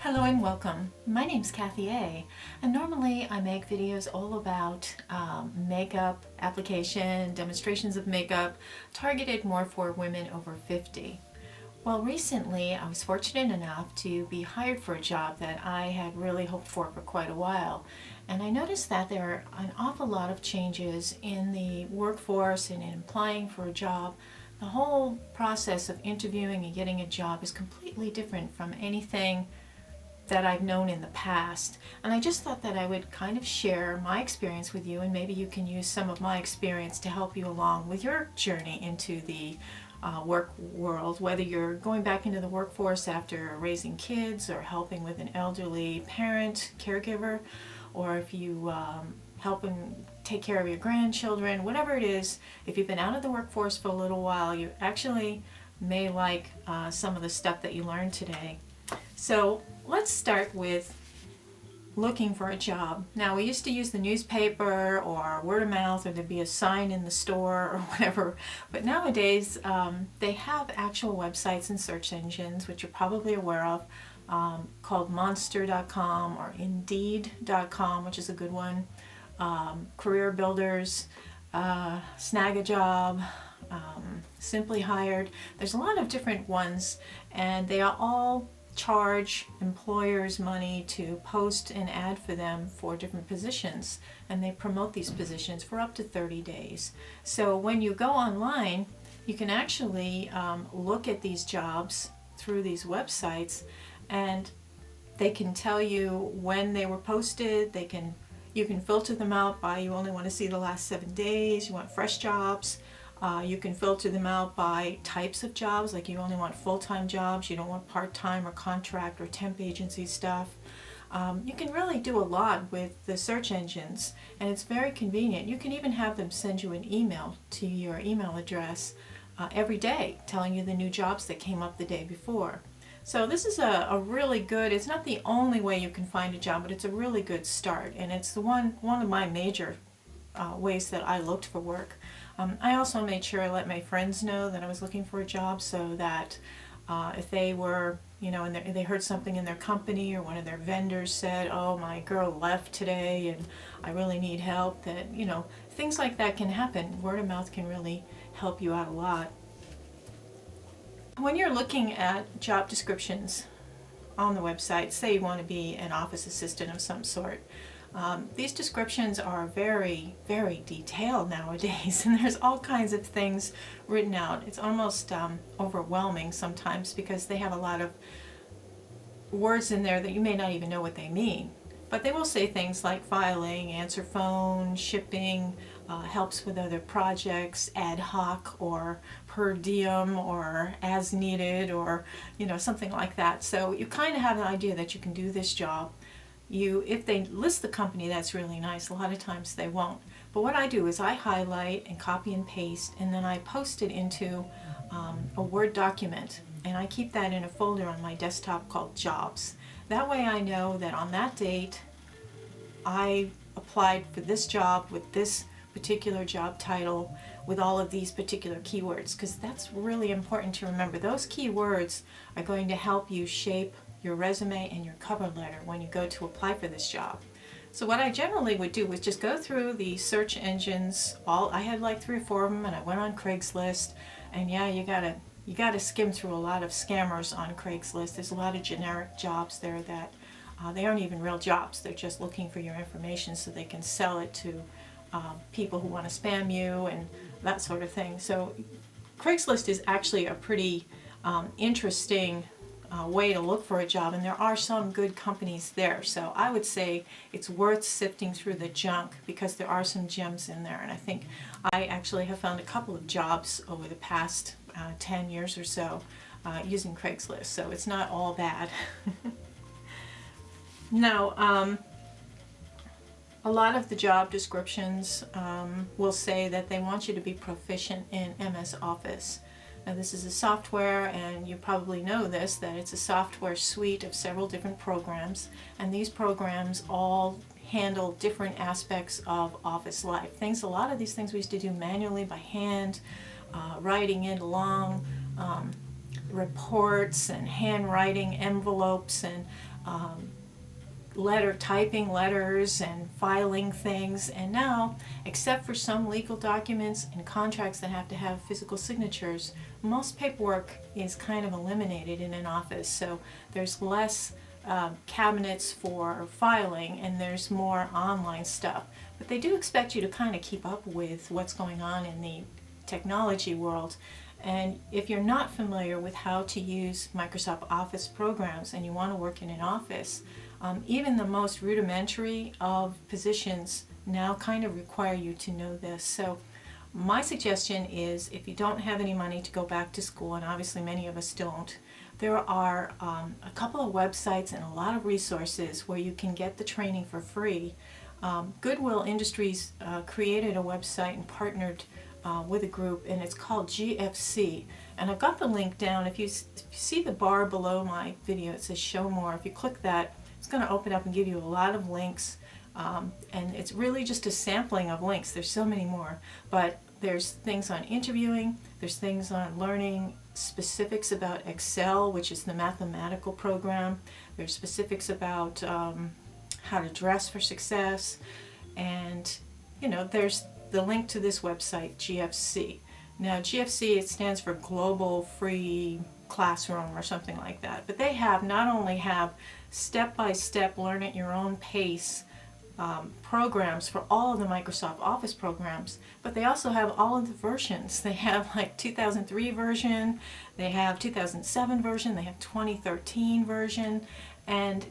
Hello and welcome. My name's Kathy A. And normally I make videos all about makeup application, demonstrations of makeup, targeted more for women over 50. Well, recently I was fortunate enough to be hired for a job that I had really hoped for quite a while. And I noticed that there are an awful lot of changes in the workforce and in applying for a job. The whole process of interviewing and getting a job is completely different from anything that I've known in the past. And I just thought that I would kind of share my experience with you, and maybe you can use some of my experience to help you along with your journey into the work world, whether you're going back into the workforce after raising kids or helping with an elderly parent, caregiver, or if you help and take care of your grandchildren, whatever it is. If you've been out of the workforce for a little while, you actually may like some of the stuff that you learned today. So let's start with looking for a job. Now, we used to use the newspaper or word of mouth, or there'd be a sign in the store or whatever, but nowadays they have actual websites and search engines, which you're probably aware of, called monster.com or indeed.com, which is a good one, career builders, snag a job, simply hired. There's a lot of different ones, and they are all charge employers money to post an ad for them for different positions, and they promote these positions for up to 30 days. So when you go online, you can actually look at these jobs through these websites, and they can tell you when they were posted. You can filter them out by, you only want to see the last 7 days, you want fresh jobs. You can filter them out by types of jobs, like you only want full-time jobs, you don't want part-time or contract or temp agency stuff. You can really do a lot with the search engines, and it's very convenient. You can even have them send you an email to your email address every day telling you the new jobs that came up the day before. So this is a really good, it's not the only way you can find a job, but it's a really good start, and it's the one of my major ways that I looked for work. I also made sure I let my friends know that I was looking for a job, so that if they were, and they heard something in their company, or one of their vendors said, oh, my girl left today and I really need help, that, things like that can happen. Word of mouth can really help you out a lot. When you're looking at job descriptions on the website, say you want to be an office assistant of some sort, these descriptions are very, very detailed nowadays, and there's all kinds of things written out. It's almost overwhelming sometimes, because they have a lot of words in there that you may not even know what they mean. But they will say things like filing, answer phone, shipping, helps with other projects, ad hoc or per diem or as needed, or something like that. So you kind of have an idea that you can do this job. If they list the company, that's really nice. A lot of times they won't. But what I do is I highlight and copy and paste, and then I post it into a Word document, and I keep that in a folder on my desktop called Jobs. That way I know that on that date I applied for this job with this particular job title with all of these particular keywords, because that's really important to remember. Those keywords are going to help you shape your resume and your cover letter when you go to apply for this job. So what I generally would do was just go through the search engines. I had like 3 or 4 of them, and I went on Craigslist, and yeah, you gotta skim through a lot of scammers on Craigslist. There's a lot of generic jobs there that they aren't even real jobs. They're just looking for your information so they can sell it to people who want to spam you and that sort of thing. So Craigslist is actually a pretty interesting way to look for a job, and there are some good companies there. So I would say it's worth sifting through the junk, because there are some gems in there, and I think I actually have found a couple of jobs over the past 10 years or so using Craigslist, so it's not all bad. Now, a lot of the job descriptions will say that they want you to be proficient in MS Office. Now, this is a software, and you probably know this, that it's a software suite of several different programs, and these programs all handle different aspects of office life. A lot of these things we used to do manually by hand, writing in long reports and handwriting envelopes, and typing letters and filing things, and now, except for some legal documents and contracts that have to have physical signatures, most paperwork is kind of eliminated in an office. So there's less cabinets for filing and there's more online stuff. But they do expect you to kind of keep up with what's going on in the technology world. And if you're not familiar with how to use Microsoft Office programs and you want to work in an office, even the most rudimentary of positions now kind of require you to know this. So my suggestion is, if you don't have any money to go back to school, and obviously many of us don't, there are a couple of websites and a lot of resources where you can get the training for free. Goodwill Industries created a website and partnered with a group, and it's called GFC. And I've got the link down. If you see the bar below my video, it says show more. If you click that, it's going to open up and give you a lot of links. And it's really just a sampling of links. There's so many more. But there's things on interviewing, there's things on learning specifics about Excel, which is the mathematical program. There's specifics about how to dress for success. And, you know, there's the link to this website, GFC. Now, GFC, it stands for Global Free Classroom or something like that. But they not only have step-by-step, learn at your own pace programs for all of the Microsoft Office programs, but they also have all of the versions. They have like 2003 version, they have 2007 version, they have 2013 version, and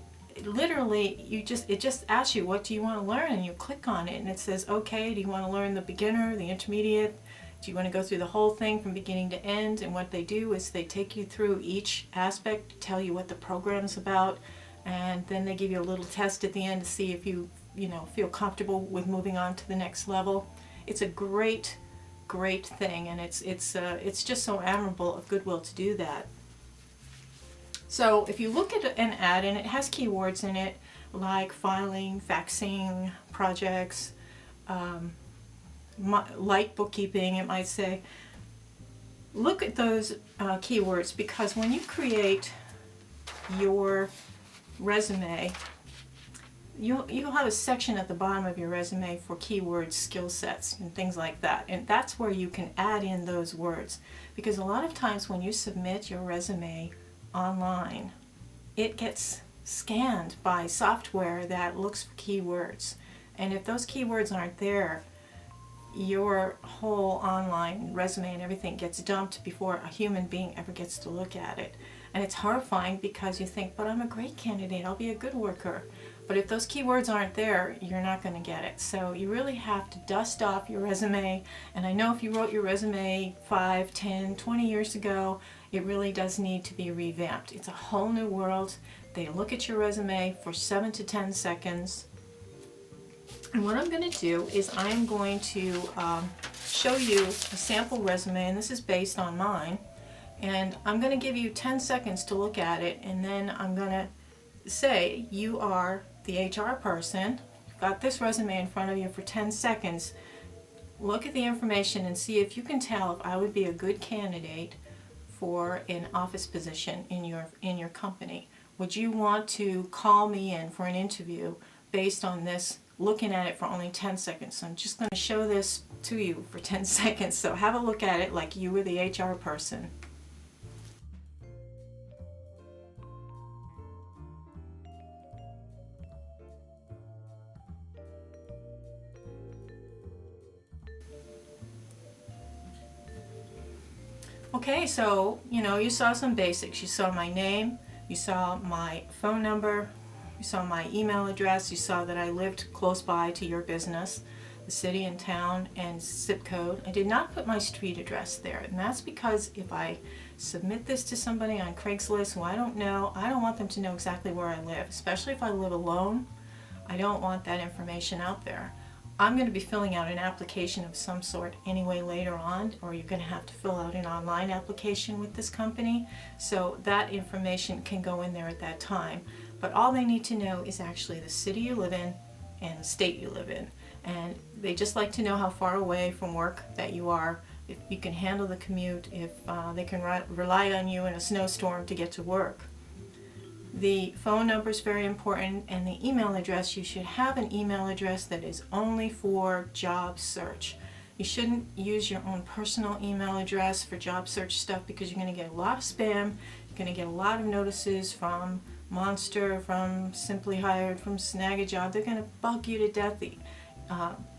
literally it just asks you, what do you want to learn, and you click on it and it says, okay, do you want to learn the beginner, the intermediate, do you want to go through the whole thing from beginning to end? And what they do is they take you through each aspect, tell you what the program's about, and then they give you a little test at the end to see if you feel comfortable with moving on to the next level. It's a great thing, and it's just so admirable of Goodwill to do that. So if you look at an ad and it has keywords in it like filing, faxing, projects, light bookkeeping, it might say, look at those keywords, because when you create your resume, you'll have a section at the bottom of your resume for keywords, skill sets, and things like that. And that's where you can add in those words. Because a lot of times when you submit your resume online, it gets scanned by software that looks for keywords. And if those keywords aren't there, your whole online resume and everything gets dumped before a human being ever gets to look at it. And it's horrifying, because you think, but I'm a great candidate, I'll be a good worker. But if those keywords aren't there, you're not going to get it. So you really have to dust off your resume. And I know if you wrote your resume 5, 10, 20 years ago, it really does need to be revamped. It's a whole new world. They look at your resume for 7 to 10 seconds. And what I'm going to do is I'm going to show you a sample resume, and this is based on mine. And I'm going to give you 10 seconds to look at it, and then I'm going to say, you are the HR person, you've got this resume in front of you for 10 seconds. Look at the information and see if you can tell if I would be a good candidate for an office position in your company. Would you want to call me in for an interview based on this, looking at it for only 10 seconds? So I'm just going to show this to you for 10 seconds. So have a look at it like you were the HR person. Okay, so, you saw some basics. You saw my name, you saw my phone number, you saw my email address, you saw that I lived close by to your business, the city and town and zip code. I did not put my street address there, and that's because if I submit this to somebody on Craigslist who I don't know, I don't want them to know exactly where I live, especially if I live alone. I don't want that information out there. I'm going to be filling out an application of some sort anyway later on, or you're going to have to fill out an online application with this company, so that information can go in there at that time. But all they need to know is actually the city you live in and the state you live in. And they just like to know how far away from work that you are, if you can handle the commute, if they can rely on you in a snowstorm to get to work. The phone number is very important, and the email address, you should have an email address that is only for job search. You shouldn't use your own personal email address for job search stuff, because you're going to get a lot of spam. You're going to get a lot of notices from Monster, from Simply Hired, from Snag-a-Job. They're going to bug you to death. The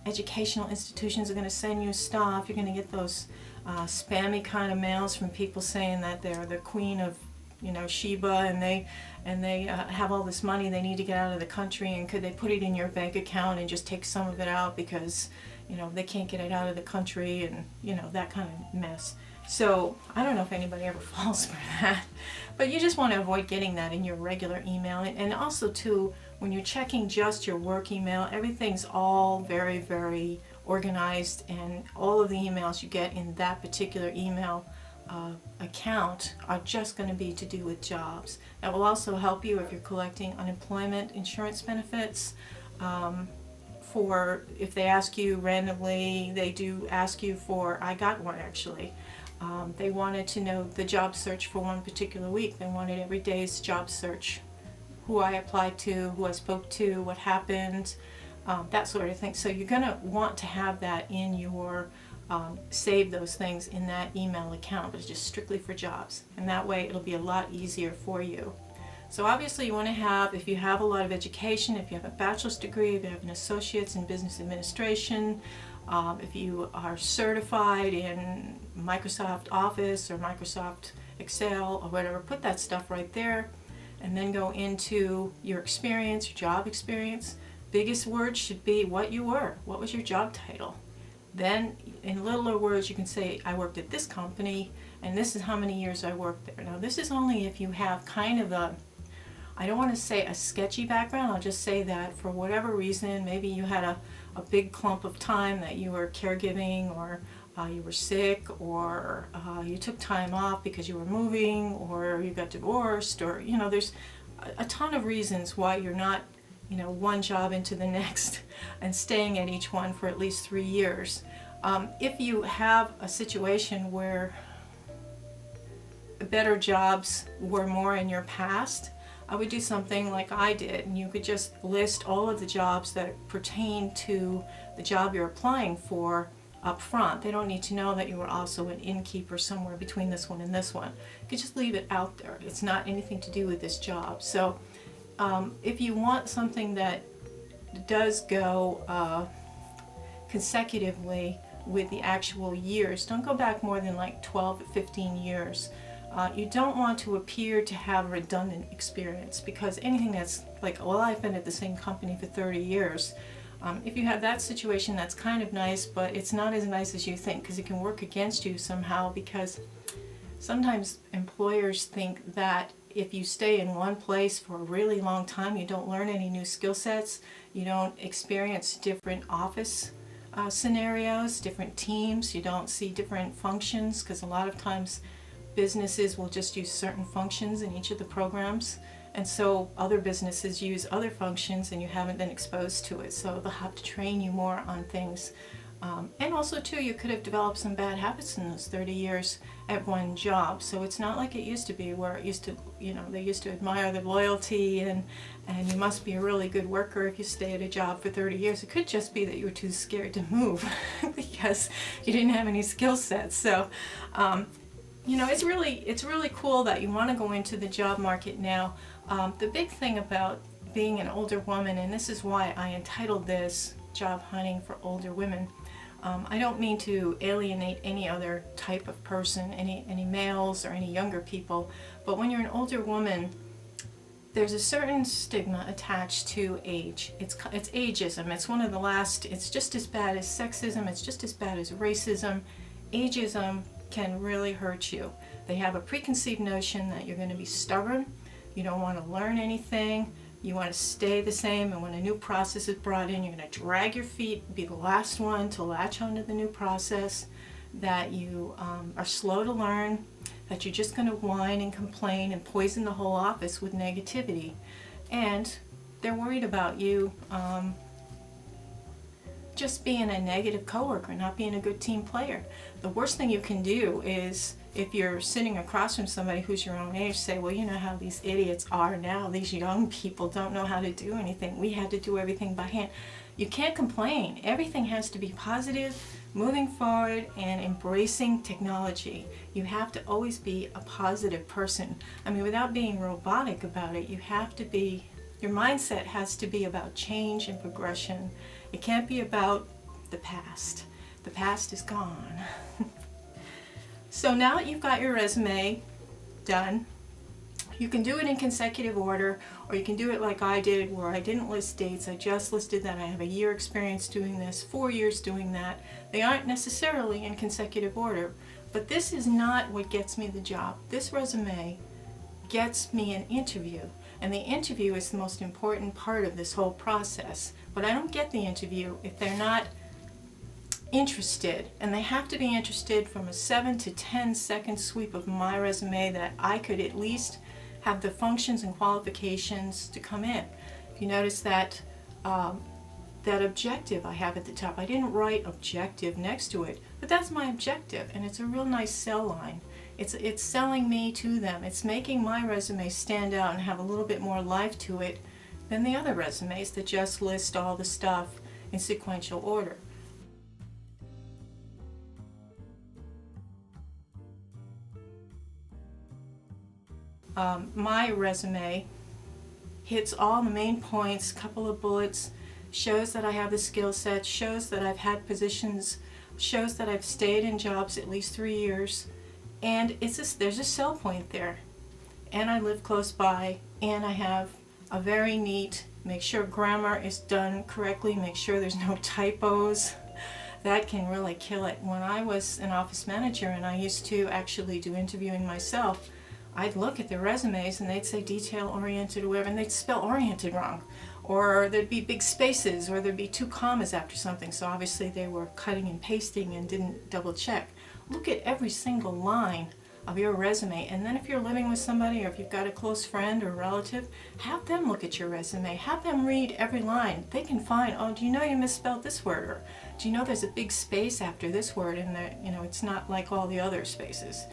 educational institutions are going to send you stuff. You're going to get those spammy kind of mails from people saying that they're the queen of, you know, Sheba, and they have all this money they need to get out of the country, and could they put it in your bank account and just take some of it out because, you know, they can't get it out of the country, and, you know, that kind of mess. So I don't know if anybody ever falls for that, but you just want to avoid getting that in your regular email. And also too, when you're checking just your work email, everything's all very, very organized, and all of the emails you get in that particular email account are just going to be to do with jobs. That will also help you if you're collecting unemployment insurance benefits. For if they ask you randomly, they do ask you for, I got one actually. They wanted to know the job search for one particular week. They wanted every day's job search, who I applied to, who I spoke to, what happened, that sort of thing. So you're going to want to have that in your, save those things in that email account, but it's just strictly for jobs. And that way it'll be a lot easier for you. So obviously you want to have, if you have a lot of education, if you have a bachelor's degree, if you have an associate's in business administration, if you are certified in Microsoft Office or Microsoft Excel or whatever, put that stuff right there, and then go into your experience, your job experience. Biggest word should be what you were. What was your job title? Then in littler words you can say, I worked at this company and this is how many years I worked there. Now this is only if you have kind of a, I don't want to say a sketchy background, I'll just say that for whatever reason, maybe you had a big clump of time that you were caregiving, or you were sick, or you took time off because you were moving, or you got divorced, or, you know, there's a ton of reasons why you're not, you know, one job into the next and staying at each one for at least 3 years. If you have a situation where better jobs were more in your past, I would do something like I did, and you could just list all of the jobs that pertain to the job you're applying for up front. They don't need to know that you were also an innkeeper somewhere between this one and this one. You could just leave it out there. It's not anything to do with this job. So if you want something that does go consecutively with the actual years, don't go back more than like 12 or 15 years. You don't want to appear to have redundant experience, because anything that's like, well, I've been at the same company for 30 years. If you have that situation, that's kind of nice, but it's not as nice as you think, because it can work against you somehow, because sometimes employers think that if you stay in one place for a really long time, you don't learn any new skill sets, you don't experience different office scenarios, different teams, you don't see different functions, because a lot of times businesses will just use certain functions in each of the programs, and so other businesses use other functions and you haven't been exposed to it, so they'll have to train you more on things. And also too, you could have developed some bad habits in those 30 years at one job, so it's not like it used to be, where it used to, you know, they used to admire the loyalty and you must be a really good worker if you stay at a job for 30 years. It could just be that you were too scared to move because you didn't have any skill sets. So you know, it's really cool that you want to go into the job market now. The big thing about being an older woman, and this is why I entitled this Job Hunting for Older Women. I don't mean to alienate any other type of person, any males or any younger people, but when you're an older woman, there's a certain stigma attached to age. It's ageism. It's one of the last, it's just as bad as sexism, it's just as bad as racism. Ageism can really hurt you. They have a preconceived notion that you're going to be stubborn, you don't want to learn anything, you want to stay the same, and when a new process is brought in, you're going to drag your feet, be the last one to latch onto the new process, that you are slow to learn, that you're just going to whine and complain and poison the whole office with negativity. And they're worried about you just being a negative coworker, not being a good team player. The worst thing you can do is, if you're sitting across from somebody who's your own age, say, well, you know how these idiots are now, these young people don't know how to do anything. We had to do everything by hand. You can't complain. Everything has to be positive, moving forward, and embracing technology. You have to always be a positive person. I mean, without being robotic about it, you have to be, your mindset has to be about change and progression. It can't be about the past. The past is gone. So now that you've got your resume done, you can do it in consecutive order, or you can do it like I did, where I didn't list dates. I just listed that I have a year experience doing this, 4 years doing that. They aren't necessarily in consecutive order, but this is not what gets me the job. This resume gets me an interview, and the interview is the most important part of this whole process. But I don't get the interview if they're not interested, and they have to be interested from a 7 to 10 second sweep of my resume that I could at least have the functions and qualifications to come in. If you notice that that objective I have at the top, I didn't write objective next to it, but that's my objective, and it's a real nice sell line. It's selling me to them. It's making my resume stand out and have a little bit more life to it than the other resumes that just list all the stuff in sequential order. My resume hits all the main points, couple of bullets, shows that I have the skill set, shows that I've had positions, shows that I've stayed in jobs at least 3 years, and there's a sell point there. And I live close by, and I have a very neat, make sure grammar is done correctly, make sure there's no typos. That can really kill it. When I was an office manager and I used to actually do interviewing myself, I'd look at their resumes and they'd say detail-oriented or whatever, and they'd spell oriented wrong. Or there'd be big spaces, or there'd be 2 commas after something, so obviously they were cutting and pasting and didn't double check. Look at every single line of your resume, and then if you're living with somebody, or if you've got a close friend or relative, have them look at your resume. Have them read every line. They can find, oh, do you know you misspelled this word? Or do you know there's a big space after this word, and that, you know, it's not like all the other spaces?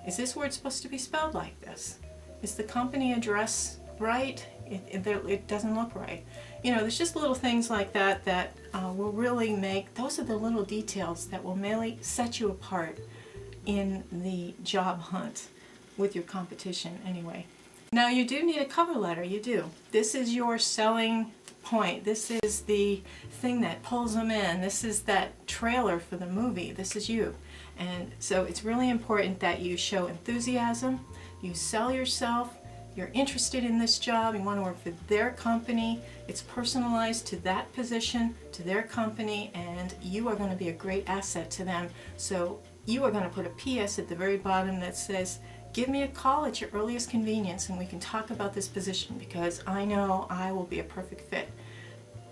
Is this word supposed to be spelled like this? Is the company address right? It doesn't look right. You know, there's just little things like that that will really make, those are the little details that will really set you apart in the job hunt with your competition anyway. Now you do need a cover letter, you do. This is your selling point. This is the thing that pulls them in. This is that trailer for the movie. This is you. And so it's really important that you show enthusiasm, you sell yourself, you're interested in this job, you want to work for their company, it's personalized to that position, to their company, and you are going to be a great asset to them. So you are going to put a PS at the very bottom that says, give me a call at your earliest convenience and we can talk about this position because I know I will be a perfect fit.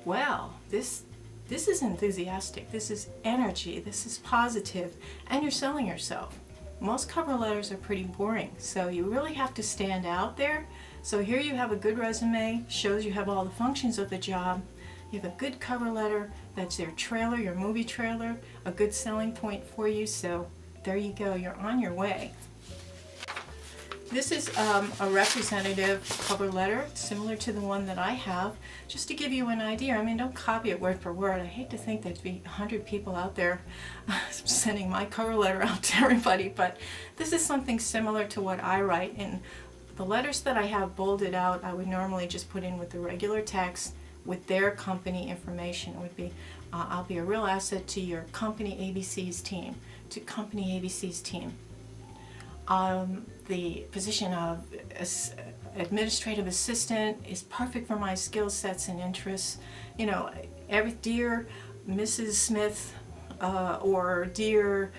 Well, this is enthusiastic, this is energy, this is positive, and you're selling yourself. Most cover letters are pretty boring, so you really have to stand out there. So here you have a good resume, shows you have all the functions of the job. You have a good cover letter, that's your trailer, your movie trailer, a good selling point for you, so there you go, you're on your way. This is a representative cover letter, similar to the one that I have, just to give you an idea. I mean, don't copy it word for word. I hate to think there'd be 100 people out there sending my cover letter out to everybody, but this is something similar to what I write. And the letters that I have bolded out, I would normally just put in with the regular text with their company information. It would be, I'll be a real asset to your company ABC's team, to company ABC's team. The position of administrative assistant is perfect for my skill sets and interests. You know, dear Mrs. Smith or dear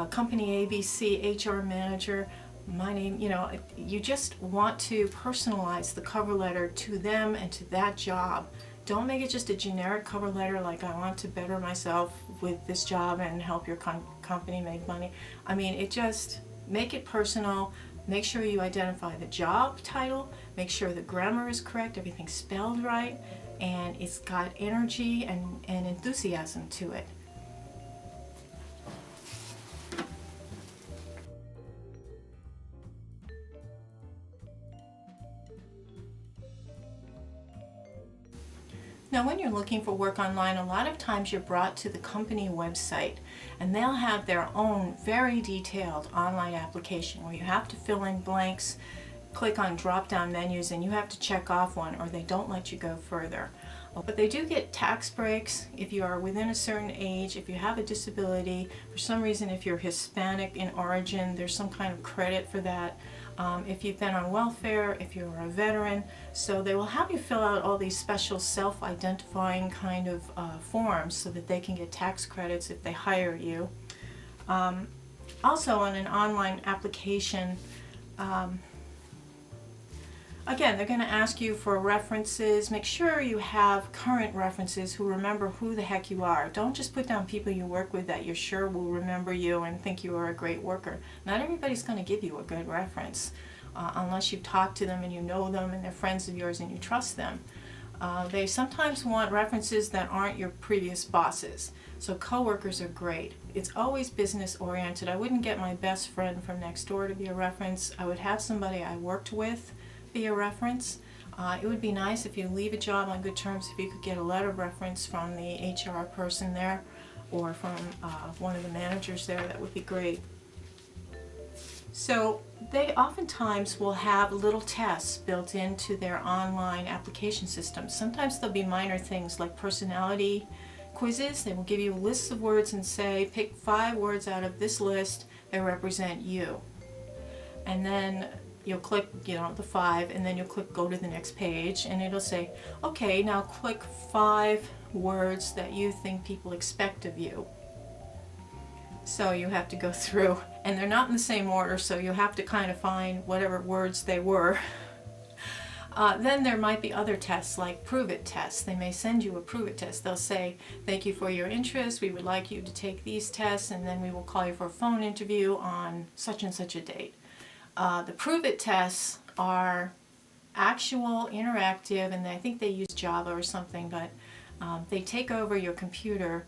company ABC HR manager, my name, you know, you just want to personalize the cover letter to them and to that job. Don't make it just a generic cover letter like I want to better myself with this job and help your company make money. I mean, it just, make it personal. Make sure you identify the job title, make sure the grammar is correct, everything's spelled right, and it's got energy and enthusiasm to it. Now when you're looking for work online, a lot of times you're brought to the company website and they'll have their own very detailed online application where you have to fill in blanks, click on drop-down menus, and you have to check off one or they don't let you go further. But they do get tax breaks if you are within a certain age, if you have a disability, for some reason if you're Hispanic in origin, there's some kind of credit for that. If you've been on welfare, if you're a veteran, so they will have you fill out all these special self-identifying kind of forms so that they can get tax credits if they hire you. Also on an online application, again, they're going to ask you for references. Make sure you have current references who remember who the heck you are. Don't just put down people you work with that you're sure will remember you and think you are a great worker. Not everybody's going to give you a good reference unless you've talked to them and you know them and they're friends of yours and you trust them. They sometimes want references that aren't your previous bosses. So coworkers are great. It's always business oriented. I wouldn't get my best friend from next door to be a reference. I would have somebody I worked with be a reference. It would be nice if you leave a job on good terms if you could get a letter of reference from the HR person there or from one of the managers there. That would be great. So they oftentimes will have little tests built into their online application system. Sometimes there'll be minor things like personality quizzes. They will give you lists of words and say pick 5 words out of this list that represent you. And then you'll click, the 5, and then you'll click go to the next page, and it'll say, okay, now click 5 words that you think people expect of you. So you have to go through, and they're not in the same order, so you have to kind of find whatever words they were. Then there might be other tests like prove it tests. They may send you a prove it test. They'll say, thank you for your interest, we would like you to take these tests, and then we will call you for a phone interview on such and such a date. The prove it tests are actual, interactive, and I think they use Java or something, but they take over your computer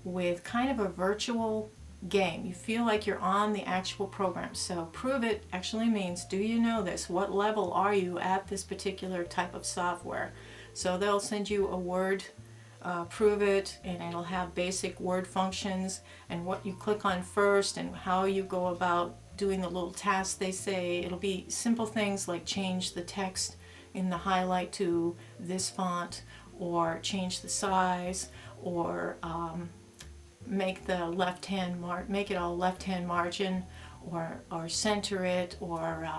with kind of a virtual game. You feel like you're on the actual program. So prove it actually means, do you know this? What level are you at this particular type of software? So they'll send you a word prove it, and it'll have basic word functions and what you click on first and how you go about doing the little tasks they say. It'll be simple things like change the text in the highlight to this font, or change the size, or make the make it all left-hand margin, or center it, or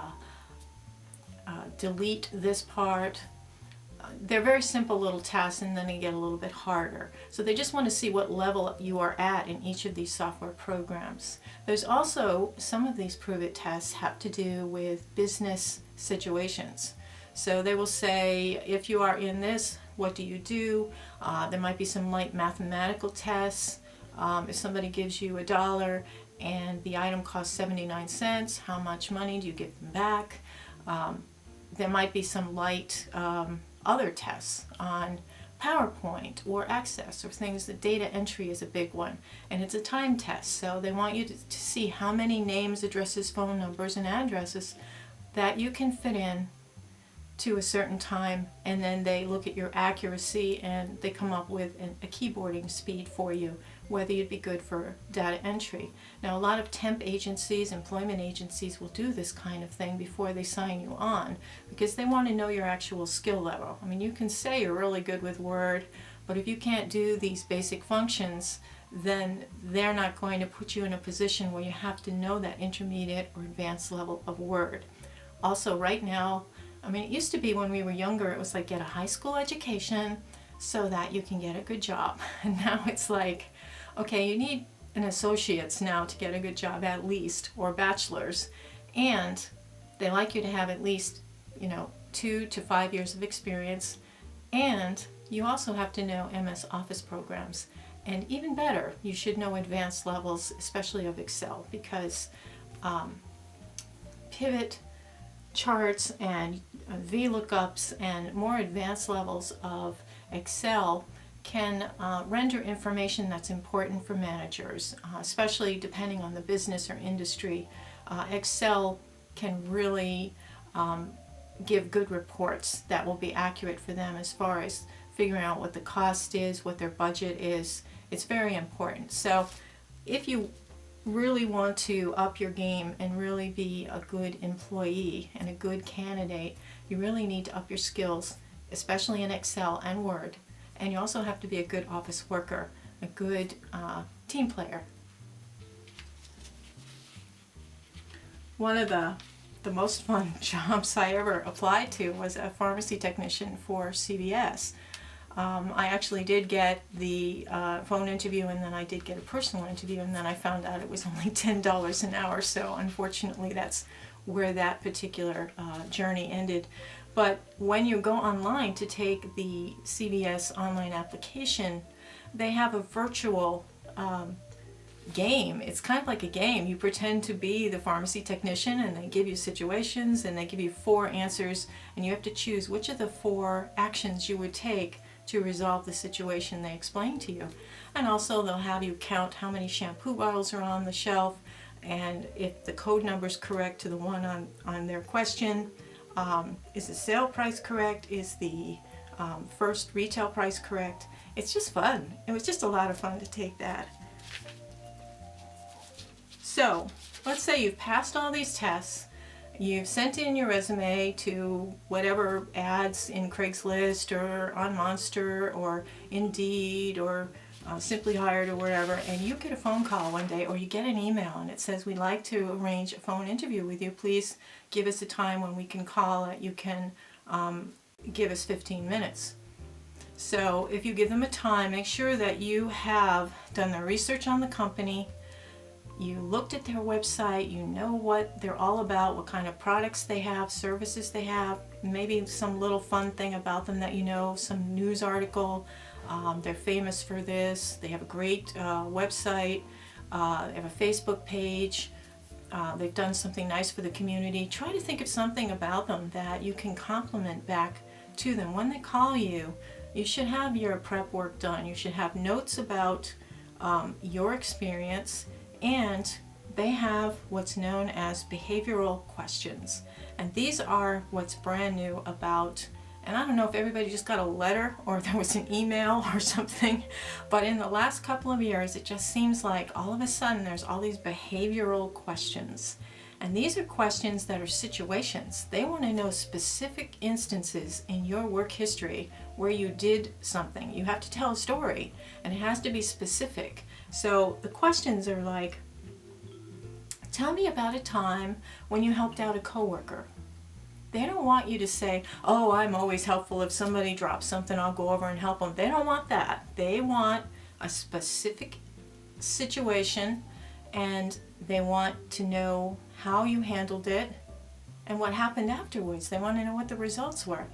delete this part. They're very simple little tasks, and then they get a little bit harder. So they just want to see what level you are at in each of these software programs. There's also, some of these prove it tests have to do with business situations. So they will say, if you are in this, what do you do? There might be some light mathematical tests. If somebody gives you $1 and the item costs 79 cents, how much money do you give them back? There might be some light other tests on PowerPoint or Access or things. The data entry is a big one, and it's a time test. So they want you to see how many names, addresses, phone numbers, and addresses that you can fit in to a certain time, and then they look at your accuracy and they come up with a keyboarding speed for you, whether you'd be good for data entry. Now, a lot of temp agencies, employment agencies will do this kind of thing before they sign you on, because they want to know your actual skill level. I mean, you can say you're really good with Word, but if you can't do these basic functions, then they're not going to put you in a position where you have to know that intermediate or advanced level of Word. Also, right now, I mean, it used to be when we were younger, it was like get a high school education so that you can get a good job. And now it's like, okay, you need an associate's now to get a good job at least, or bachelor's. And they like you to have at least, 2 to 5 years of experience. And you also have to know MS Office programs. And even better, you should know advanced levels, especially of Excel, because pivot charts and VLOOKUPs and more advanced levels of Excel can render information that's important for managers, especially depending on the business or industry. Excel can really give good reports that will be accurate for them as far as figuring out what the cost is, what their budget is. It's very important. So if you really want to up your game and really be a good employee and a good candidate, you really need to up your skills, especially in Excel and Word. And you also have to be a good office worker, a good team player. One of the most fun jobs I ever applied to was a pharmacy technician for CVS. I actually did get the phone interview, and then I did get a personal interview, and then I found out it was only $10 an hour, so unfortunately that's where that particular journey ended. But when you go online to take the CVS online application, they have a virtual game. It's kind of like a game. You pretend to be the pharmacy technician, and they give you situations, and they give you 4 answers, and you have to choose which of the 4 actions you would take to resolve the situation they explain to you. And also they'll have you count how many shampoo bottles are on the shelf, and if the code number is correct to the one on their question, is the sale price correct, is the first retail price correct. It's just fun. It was just a lot of fun to take that. So let's say you've passed all these tests, you've sent in your resume to whatever ads in Craigslist or on Monster or Indeed or Simply Hired or wherever, and you get a phone call one day, or you get an email and it says, we'd like to arrange a phone interview with you. Please give us a time when we can call it. You can give us 15 minutes. So if you give them a time, make sure that you have done the research on the company, you looked at their website, you know what they're all about, what kind of products they have, services they have, maybe some little fun thing about them that you know, some news article. They're famous for this. They have a great website. They have a Facebook page. They've done something nice for the community. Try to think of something about them that you can compliment back to them. When they call you, you should have your prep work done. You should have notes about your experience, and they have what's known as behavioral questions. And these are what's brand new about, and I don't know if everybody just got a letter or if there was an email or something, but in the last couple of years it just seems like all of a sudden there's all these behavioral questions. And these are questions that are situations. They want to know specific instances in your work history where you did something. You have to tell a story, and it has to be specific. So the questions are like, tell me about a time when you helped out a coworker. They don't want you to say, oh, I'm always helpful. If somebody drops something, I'll go over and help them. They don't want that. They want a specific situation, and they want to know how you handled it and what happened afterwards. They want to know what the results were.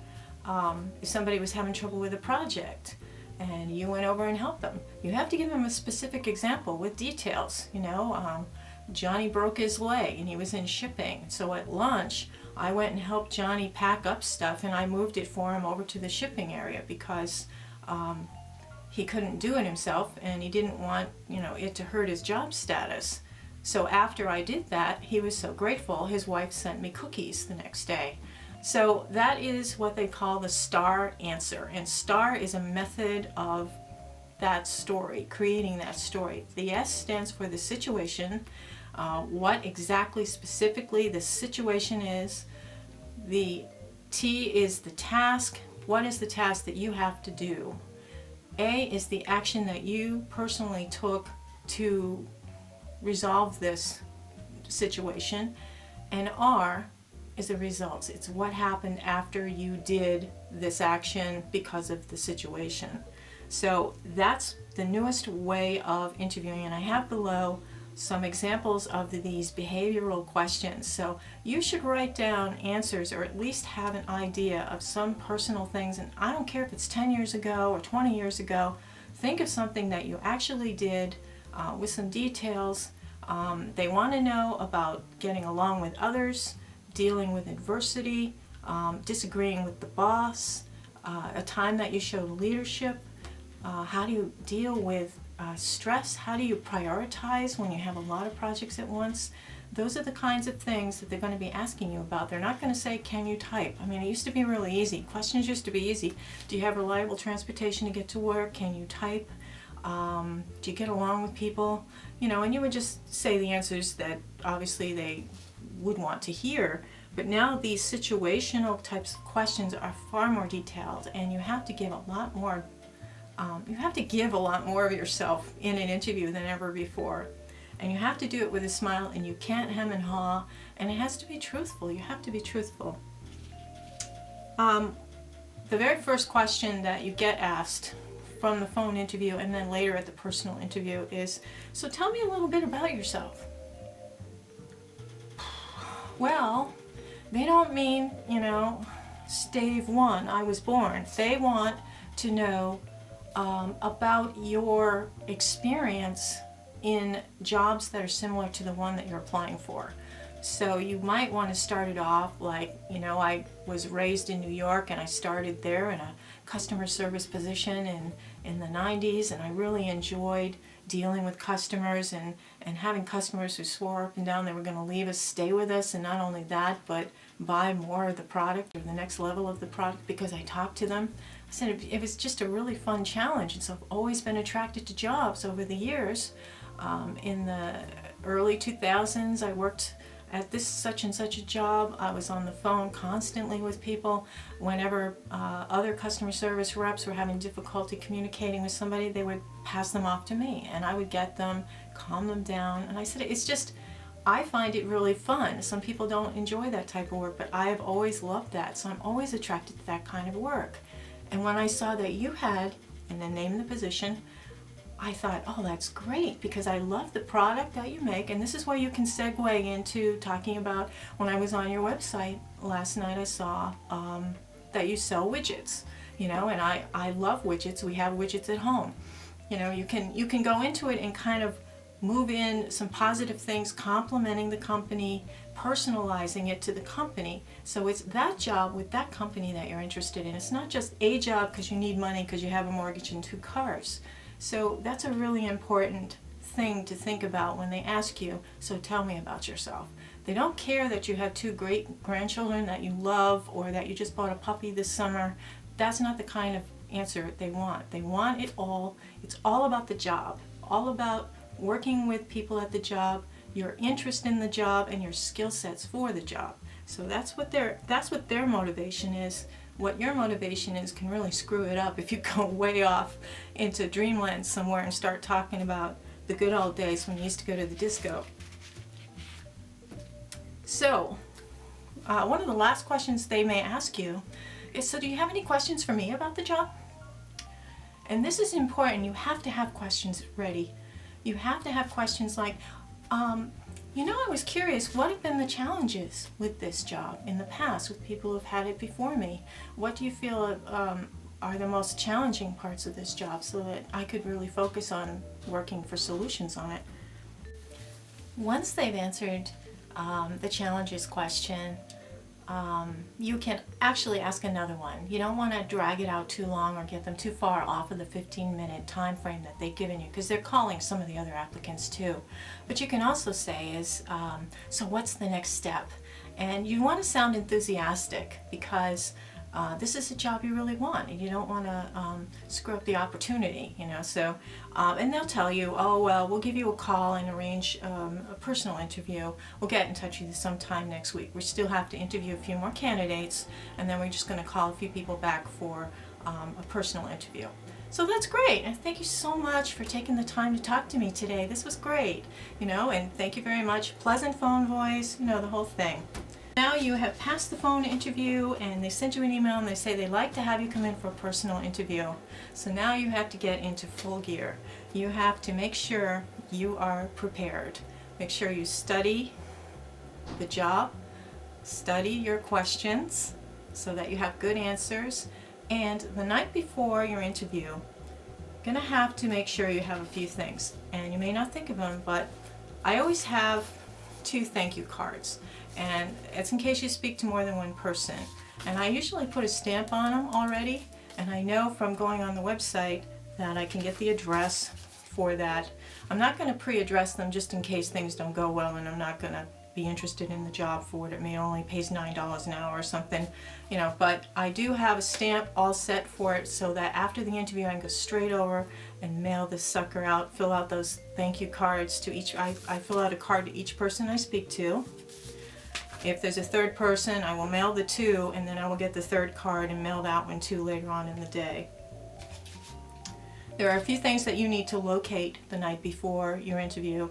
If somebody was having trouble with a project and you went over and helped them, you have to give them a specific example with details. You know, Johnny broke his leg and he was in shipping. So at lunch, I went and helped Johnny pack up stuff, and I moved it for him over to the shipping area because he couldn't do it himself, and he didn't want, you know, it to hurt his job status. So after I did that, he was so grateful. His wife sent me cookies the next day. So that is what they call the STAR answer. And STAR is a method of that story, creating that story. The S stands for the situation, what exactly specifically the situation is. The T is the task. What is the task that you have to do? A is the action that you personally took to resolve this situation, and R is the results. It's what happened after you did this action because of the situation. So that's the newest way of interviewing, and I have below some examples of these behavioral questions. So you should write down answers, or at least have an idea of some personal things, and I don't care if it's 10 years ago or 20 years ago. Think of something that you actually did with some details. They want to know about getting along with others, dealing with adversity, disagreeing with the boss, a time that you showed leadership. How do you deal with stress? How do you prioritize when you have a lot of projects at once? Those are the kinds of things that they're going to be asking you about. They're not going to say, can you type? I mean, it used to be really easy. Questions used to be easy. Do you have reliable transportation to get to work? Can you type? Do you get along with people? You know, and you would just say the answers that obviously they would want to hear. But now these situational types of questions are far more detailed, and you have to give a lot more. You have to give a lot more of yourself in an interview than ever before. And you have to do it with a smile, and you can't hem and haw, and it has to be truthful. You have to be truthful. The very first question that you get asked from the phone interview and then later at the personal interview is, so tell me a little bit about yourself. Well, they don't mean, you know, stave one, I was born. They want to know about your experience in jobs that are similar to the one that you're applying for. So you might want to start it off like, you know, I was raised in New York and I started there in a customer service position in the 90s, and I really enjoyed dealing with customers and having customers who swore up and down they were going to leave us, stay with us, and not only that, but buy more of the product or the next level of the product because I talked to them. I said it was just a really fun challenge, and so I've always been attracted to jobs over the years. In the early 2000s, I worked at this such and such a job. I was on the phone constantly with people. Whenever other customer service reps were having difficulty communicating with somebody, they would pass them off to me, and I would get them, calm them down. And I said, it's just, I find it really fun. Some people don't enjoy that type of work, but I have always loved that, so I'm always attracted to that kind of work. And when I saw that you had, and then name the position, I thought, oh, that's great, because I love the product that you make, and this is where you can segue into talking about, when I was on your website last night, I saw that you sell widgets, you know, and I love widgets. We have widgets at home. You know, you can go into it and kind of move in some positive things, complimenting the company, personalizing it to the company. So it's that job with that company that you're interested in. It's not just a job because you need money because you have a mortgage and 2 cars. So that's a really important thing to think about when they ask you, so tell me about yourself. They don't care that you have 2 great grandchildren that you love or that you just bought a puppy this summer. That's not the kind of answer they want. They want it all. It's all about the job, all about working with people at the job, your interest in the job, and your skill sets for the job. So that's what their motivation is. What your motivation is can really screw it up if you go way off into dreamland somewhere and start talking about the good old days when you used to go to the disco. So, one of the last questions they may ask you is, so do you have any questions for me about the job? And this is important. You have to have questions ready. You have to have questions like, you know, I was curious, what have been the challenges with this job in the past with people who've had it before me? What do you feel are the most challenging parts of this job so that I could really focus on working for solutions on it? Once they've answered the challenges question, you can actually ask another one. You don't want to drag it out too long or get them too far off of the 15-minute time frame that they've given you, because they're calling some of the other applicants too. But you can also say is, so what's the next step? And you want to sound enthusiastic, because this is a job you really want, and you don't want to screw up the opportunity, you know. So, and they'll tell you, oh, well, we'll give you a call and arrange a personal interview. We'll get in touch with you sometime next week. We still have to interview a few more candidates, and then we're just going to call a few people back for a personal interview. So that's great, and thank you so much for taking the time to talk to me today. This was great, you know, and thank you very much. Pleasant phone voice, you know, the whole thing. Now you have passed the phone interview, and they sent you an email and they say they'd like to have you come in for a personal interview. So now you have to get into full gear. You have to make sure you are prepared. Make sure you study the job, study your questions so that you have good answers. And the night before your interview, you're going to have to make sure you have a few things. And you may not think of them, but I always have 2 thank you cards. And it's in case you speak to more than one person. And I usually put a stamp on them already, And I know from going on the website that I can get the address for that. I'm not going to pre-address them just in case things don't go well and I'm not going to be interested in the job for it. It may only pays $9 an hour or something, you know, but I do have a stamp all set for it so that after the interview I can go straight over and mail this sucker out, fill out those thank you cards to each, I fill out a card to each person I speak to. If there's a third person, I will mail the 2 and then I will get the third card and mail that one too later on in the day. There are a few things that you need to locate the night before your interview.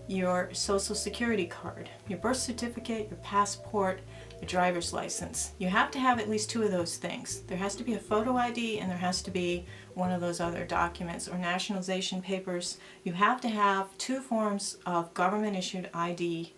Your social security card, your birth certificate, your passport, your driver's license. You have to have at least 2 of those things. There has to be a photo ID and there has to be one of those other documents or nationalization papers. You have to have 2 forms of government issued ID.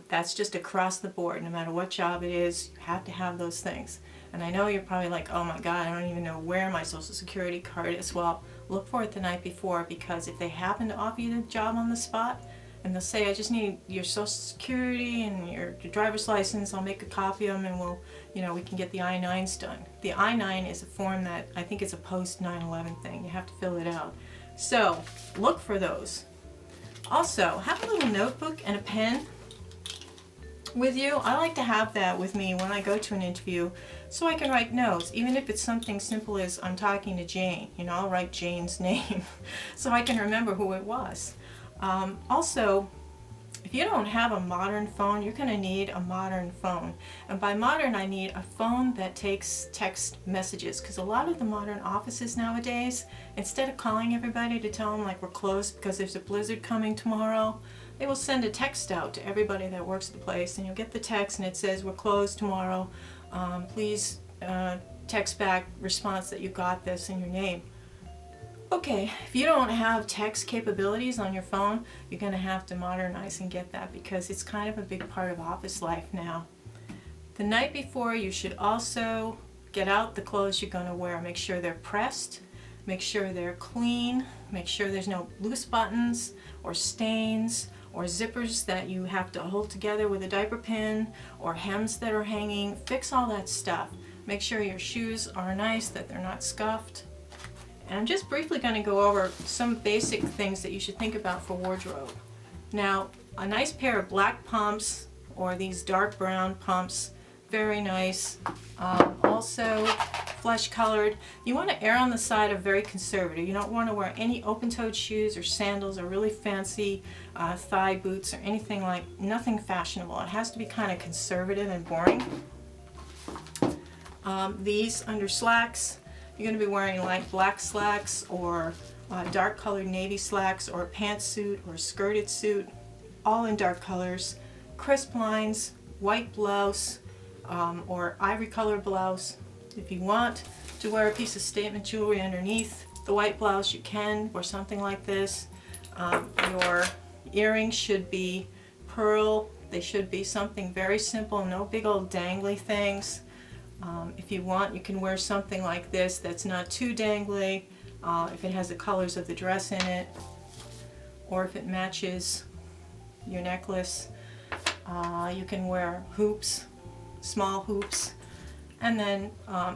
That's just across the board. No matter what job it is, you have to have those things. And I know you're probably like, oh my God, I don't even know where my social security card is. Well, look for it the night before, because if they happen to offer you the job on the spot and they'll say, I just need your social security and your driver's license, I'll make a copy of them and we'll, you know, we can get the I-9s done. The I-9 is a form that I think is a post 9/11 thing. You have to fill it out. So look for those. Also, have a little notebook and a pen with you. I like to have that with me when I go to an interview so I can write notes, even if it's something simple as I'm talking to Jane. You know, I'll write Jane's name so I can remember who it was. Also, if you don't have a modern phone, you're going to need a modern phone. And by modern, I need a phone that takes text messages, because a lot of the modern offices nowadays, instead of calling everybody to tell them like we're closed because there's a blizzard coming tomorrow, they will send a text out to everybody that works at the place, and you'll get the text and it says we're closed tomorrow. Please text back response that you got this in your name. Okay, if you don't have text capabilities on your phone, you're going to have to modernize and get that, because it's kind of a big part of office life now. The night before, you should also get out the clothes you're going to wear. Make sure they're pressed, make sure they're clean, make sure there's no loose buttons or stains or zippers that you have to hold together with a diaper pin, or hems that are hanging. Fix all that stuff. Make sure your shoes are nice, that they're not scuffed. And I'm just briefly going to go over some basic things that you should think about for wardrobe. Now, a nice pair of black pumps or these dark brown pumps, very nice. Also flesh colored. You want to err on the side of very conservative. You don't want to wear any open-toed shoes or sandals or really fancy thigh boots or anything like, nothing fashionable. It has to be kind of conservative and boring. These under slacks, you're going to be wearing like black slacks or dark colored navy slacks, or a pantsuit or a skirted suit, all in dark colors. Crisp lines, white blouse or ivory colored blouse. If you want to wear a piece of statement jewelry underneath the white blouse, you can, or something like this. Your earrings should be pearl. They should be something very simple, no big old dangly things. If you want, you can wear something like this that's not too dangly, if it has the colors of the dress in it, or if it matches your necklace. You can wear hoops, small hoops, and then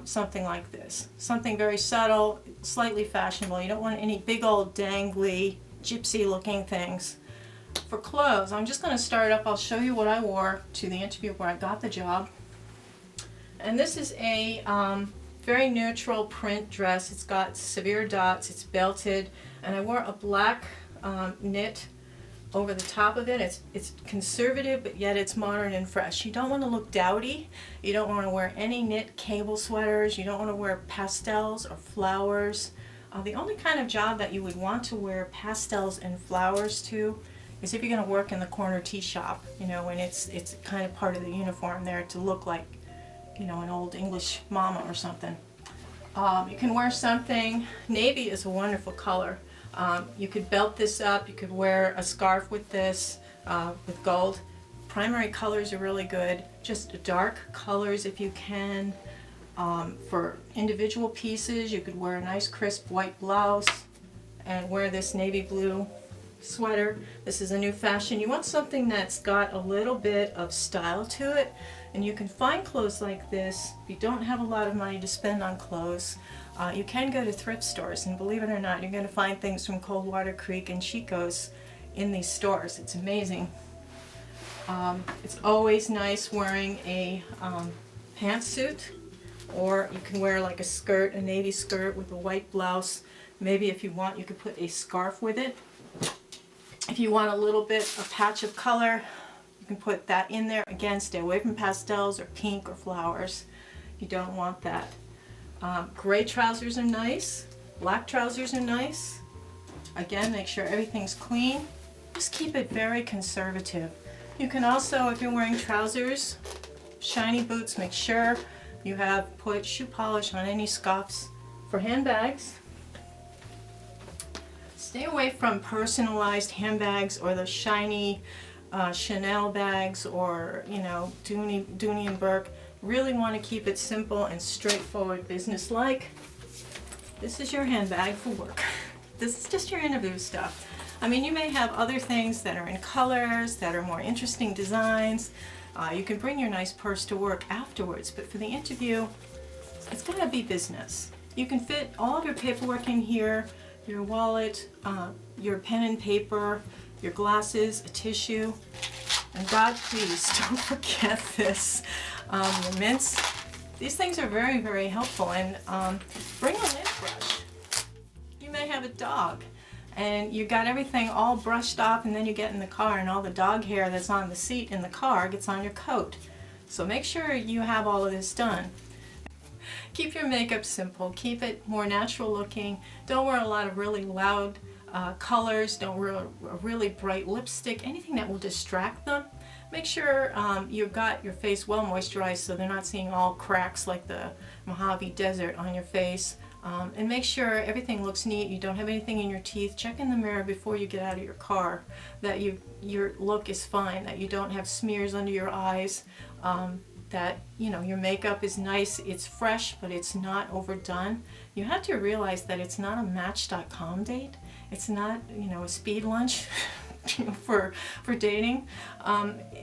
something like this. Something very subtle, slightly fashionable. You don't want any big old dangly, gypsy looking things. For clothes, I'm just going to start up. I'll show you what I wore to the interview where I got the job. And this is a very neutral print dress. It's got severe dots, it's belted, and I wore a black knit over the top of it. It's conservative, but yet it's modern and fresh. You don't want to look dowdy. You don't want to wear any knit cable sweaters. You don't want to wear pastels or flowers. The only kind of job that you would want to wear pastels and flowers to is if you're going to work in the corner tea shop, you know, and it's kind of part of the uniform there to look like, you know, an old English mama or something. You can wear something, navy is a wonderful color. You could belt this up, you could wear a scarf with this, with gold. Primary colors are really good, just dark colors if you can. For individual pieces, you could wear a nice crisp white blouse and wear this navy blue sweater. This is a new fashion. You want something that's got a little bit of style to it, and you can find clothes like this if you don't have a lot of money to spend on clothes. You can go to thrift stores, and believe it or not, you're going to find things from Coldwater Creek and Chico's in these stores. It's amazing. It's always nice wearing a pantsuit, or you can wear like a skirt, a navy skirt with a white blouse. Maybe if you want, you could put a scarf with it. If you want a little bit, a patch of color, you can put that in there. Again, stay away from pastels or pink or flowers. You don't want that. Gray trousers are nice. Black trousers are nice. Again, make sure everything's clean. Just keep it very conservative. You can also, if you're wearing trousers, shiny boots, make sure you have put shoe polish on any scuffs. For handbags, stay away from personalized handbags or the shiny Chanel bags, or Dooney and Burke. Really want to keep it simple and straightforward, business-like. This is your handbag for work. This is just your interview stuff. I mean, you may have other things that are in colors, that are more interesting designs. You can bring your nice purse to work afterwards, but for the interview, it's got to be business. You can fit all of your paperwork in here, your wallet, your pen and paper, your glasses, a tissue, and God, please don't forget this. Your mints. These things are very, very helpful, and bring a lint brush. You may have a dog, and you got everything all brushed off, and then you get in the car and all the dog hair that's on the seat in the car gets on your coat. So make sure you have all of this done. Keep your makeup simple, keep it more natural looking. Don't wear a lot of really loud colors, don't wear a really bright lipstick, anything that will distract them. Make sure you've got your face well moisturized so they're not seeing all cracks like the Mojave Desert on your face. And make sure everything looks neat, you don't have anything in your teeth. Check in the mirror before you get out of your car that your look is fine, that you don't have smears under your eyes, that your makeup is nice, it's fresh, but it's not overdone. You have to realize that it's not a Match.com date. It's not a speed lunch for dating.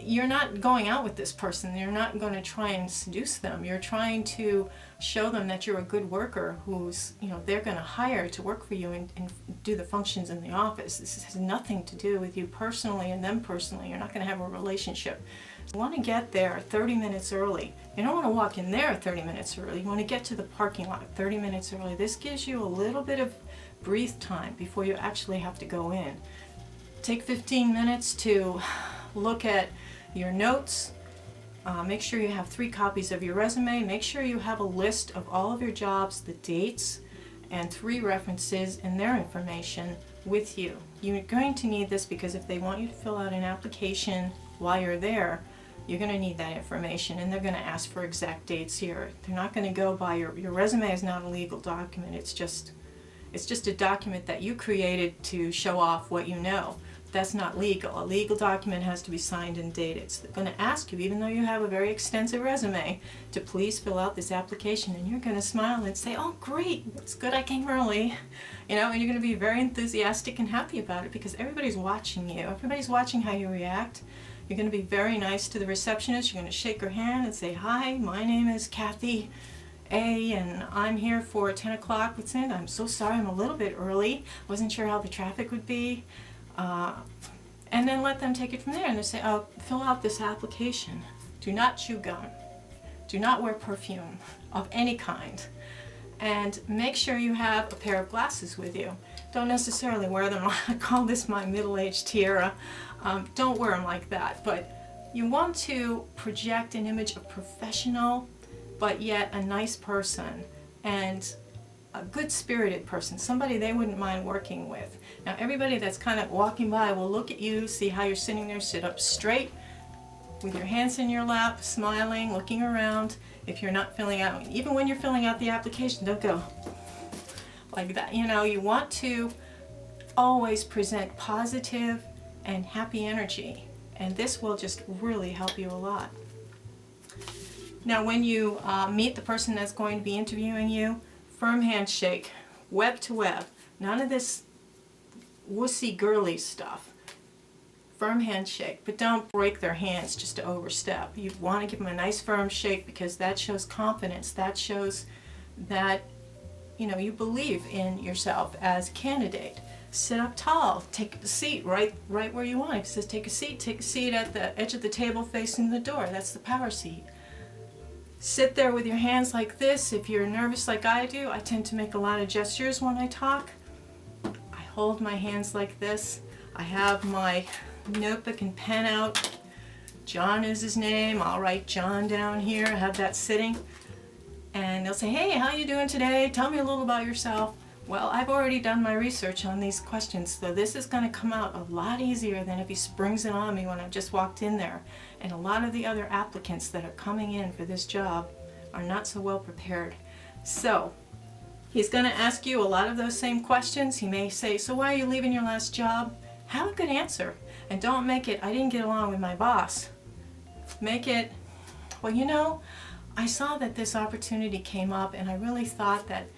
You're not going out with this person. You're not going to try and seduce them. You're trying to show them that you're a good worker who's they're going to hire to work for you and do the functions in the office. This has nothing to do with you personally and them personally. You're not going to have a relationship. You want to get there 30 minutes early. You don't want to walk in there 30 minutes early. You want to get to the parking lot 30 minutes early. This gives you a little bit of breathe time before you actually have to go in. Take 15 minutes to look at your notes. Make sure you have 3 copies of your resume. Make sure you have a list of all of your jobs, the dates, and 3 references and their information with you. You're going to need this because if they want you to fill out an application while you're there, you're going to need that information, and they're going to ask for exact dates here. They're not going to go by your resume is not a legal document. It's just a document that you created to show off what you know. That's not legal. A legal document has to be signed and dated. So they're going to ask you, even though you have a very extensive resume, to please fill out this application, and you're going to smile and say, oh great, it's good I came early. And you're going to be very enthusiastic and happy about it because everybody's watching you. Everybody's watching how you react. You're going to be very nice to the receptionist. You're going to shake her hand and say, hi, my name is Kathy A, and I'm here for 10 o'clock with Sand. I'm so sorry I'm a little bit early. Wasn't sure how the traffic would be. And then let them take it from there, and they say, oh, fill out this application. Do not chew gum. Do not wear perfume of any kind. And make sure you have a pair of glasses with you. Don't necessarily wear them. I call this my middle-aged tiara. Don't wear them like that, but you want to project an image of professional, but yet a nice person and a good-spirited person, somebody they wouldn't mind working with. Now, everybody that's kind of walking by will look at you, see how you're sitting there, sit up straight with your hands in your lap, smiling, looking around. If you're not filling out, even when you're filling out the application, don't go like that. You want to always present positive and happy energy, and this will just really help you a lot. Now, when you meet the person that's going to be interviewing you, firm handshake, web to web. None of this wussy girly stuff. Firm handshake, but don't break their hands just to overstep. You want to give them a nice firm shake because that shows confidence. That shows that you believe in yourself as a candidate. Sit up tall. Take a seat right where you want. If it says take a seat at the edge of the table facing the door. That's the power seat. Sit there with your hands like this. If you're nervous like I do, I tend to make a lot of gestures when I talk. I hold my hands like this. I have my notebook and pen out. John is his name. I'll write John down here. I have that sitting. And they'll say, hey, how you doing today? Tell me a little about yourself. Well, I've already done my research on these questions, so this is going to come out a lot easier than if he springs it on me when I've just walked in there. And a lot of the other applicants that are coming in for this job are not so well prepared. So he's going to ask you a lot of those same questions. He may say, so why are you leaving your last job? Have a good answer. And don't make it, I didn't get along with my boss. Make it, well, I saw that this opportunity came up and I really thought that,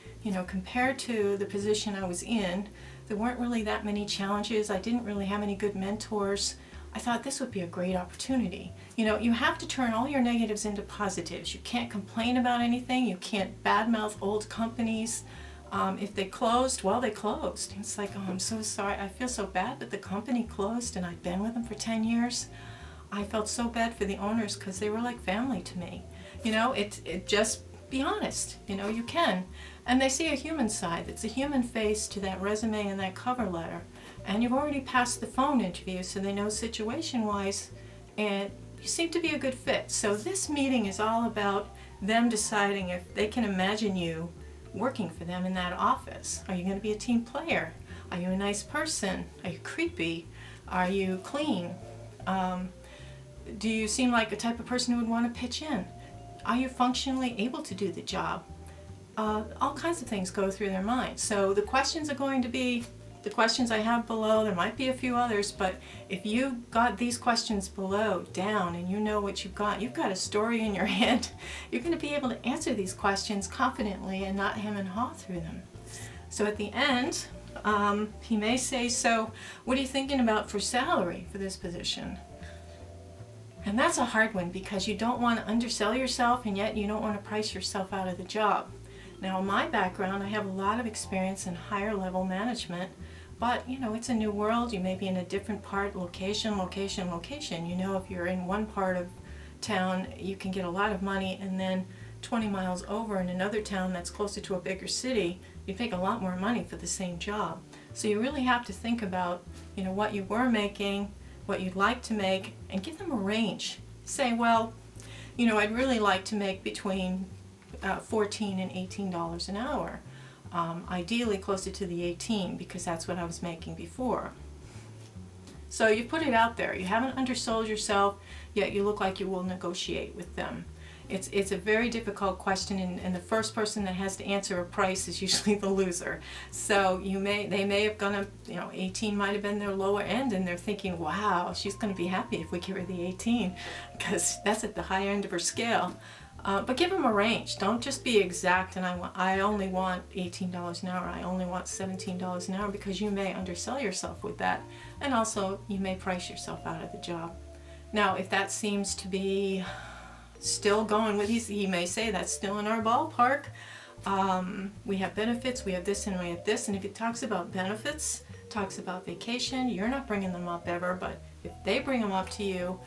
compared to the position I was in, there weren't really that many challenges. I didn't really have any good mentors. I thought this would be a great opportunity. You have to turn all your negatives into positives. You can't complain about anything. You can't badmouth old companies. If they closed, well, they closed. It's like, oh, I'm so sorry. I feel so bad that the company closed and I've been with them for 10 years. I felt so bad for the owners because they were like family to me. Just be honest. You can. And they see a human side. It's a human face to that resume and that cover letter. And you've already passed the phone interview, so they know situation-wise, and you seem to be a good fit. So this meeting is all about them deciding if they can imagine you working for them in that office. Are you going to be a team player? Are you a nice person? Are you creepy? Are you clean? Do you seem like a type of person who would want to pitch in? Are you functionally able to do the job? All kinds of things go through their minds. So the questions are going to be the questions I have below. There might be a few others, but if you got these questions below down and you know what you've got a story in your head, you're going to be able to answer these questions confidently and not hem and haw through them. So at the end, he may say, so what are you thinking about for salary for this position? And that's a hard one because you don't want to undersell yourself and yet you don't want to price yourself out of the job. Now, in my background, I have a lot of experience in higher level management, but it's a new world. You may be in a different part, location. If you're in one part of town, you can get a lot of money, and then 20 miles over in another town that's closer to a bigger city, you'd make a lot more money for the same job. So you really have to think about, what you were making, what you'd like to make, and give them a range. Say, well, I'd really like to make between $14 and $18 an hour. Ideally closer to the 18 because that's what I was making before. So you put it out there. You haven't undersold yourself, yet you look like you will negotiate with them. It's a very difficult question, and the first person that has to answer a price is usually the loser. So they may have gone up, 18 might have been their lower end, and they're thinking, wow, she's going to be happy if we give her the 18 because that's at the higher end of her scale. But give them a range. Don't just be exact and I only want $18 an hour, I only want $17 an hour, because you may undersell yourself with that, and also you may price yourself out of the job. Now, if that seems to be still going with, he may say that's still in our ballpark. We have benefits, we have this and we have this, and if he talks about benefits, talks about vacation, you're not bringing them up ever, but if they bring them up to you,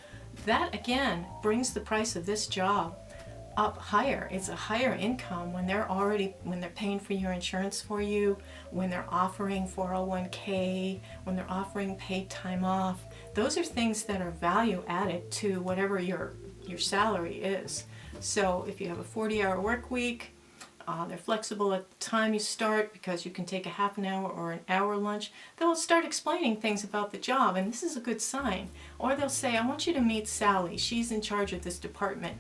that again brings the price of this job up higher. It's a higher income when they're paying for your insurance for you, when they're offering 401k, when they're offering paid time off. Those are things that are value added to whatever your salary is. So if you have a 40-hour work week, they're flexible at the time you start because you can take a half an hour or an hour lunch. They'll start explaining things about the job, and this is a good sign. Or they'll say, I want you to meet Sally. She's in charge of this department.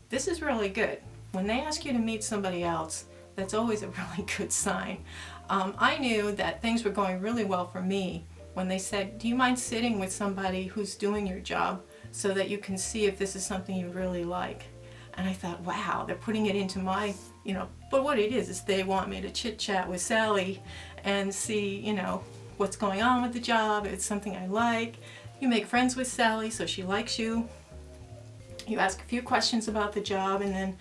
This is really good. When they ask you to meet somebody else, that's always a really good sign. I knew that things were going really well for me when they said, do you mind sitting with somebody who's doing your job so that you can see if this is something you really like? And I thought, wow, they're putting it into my, but what it is they want me to chit chat with Sally and see, what's going on with the job, if it's something I like. You make friends with Sally so she likes you. You ask a few questions about the job, and then,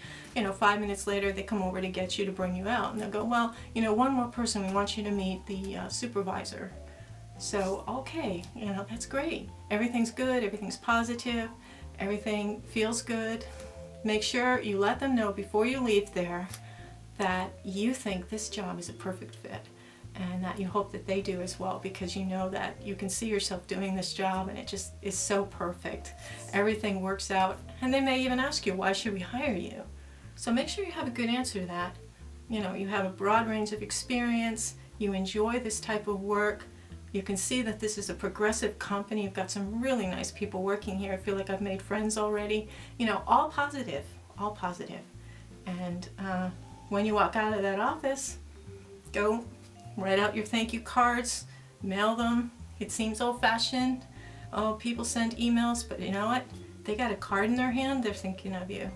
5 minutes later they come over to get you to bring you out. And they'll go, well, one more person, we want you to meet the supervisor. So, okay, that's great. Everything's good, everything's positive, everything feels good. Make sure you let them know before you leave there that you think this job is a perfect fit, and that you hope that they do as well, because you know that you can see yourself doing this job and it just is so perfect. Everything works out, and they may even ask you, why should we hire you? So make sure you have a good answer to that. You have a broad range of experience, you enjoy this type of work, you can see that this is a progressive company, you've got some really nice people working here, I feel like I've made friends already. All positive, all positive. And when you walk out of that office, go write out your thank you cards, mail them. It seems old-fashioned. Oh, people send emails, but you know what? They got a card in their hand, they're thinking of you.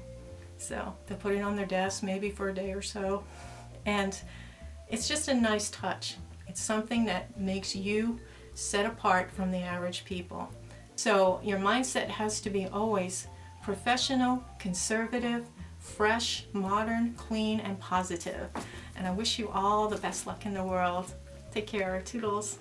So they'll put it on their desk maybe for a day or so. And it's just a nice touch. It's something that makes you set apart from the average people. So your mindset has to be always professional, conservative, fresh, modern, clean, and positive. And I wish you all the best luck in the world. Take care. Toodles.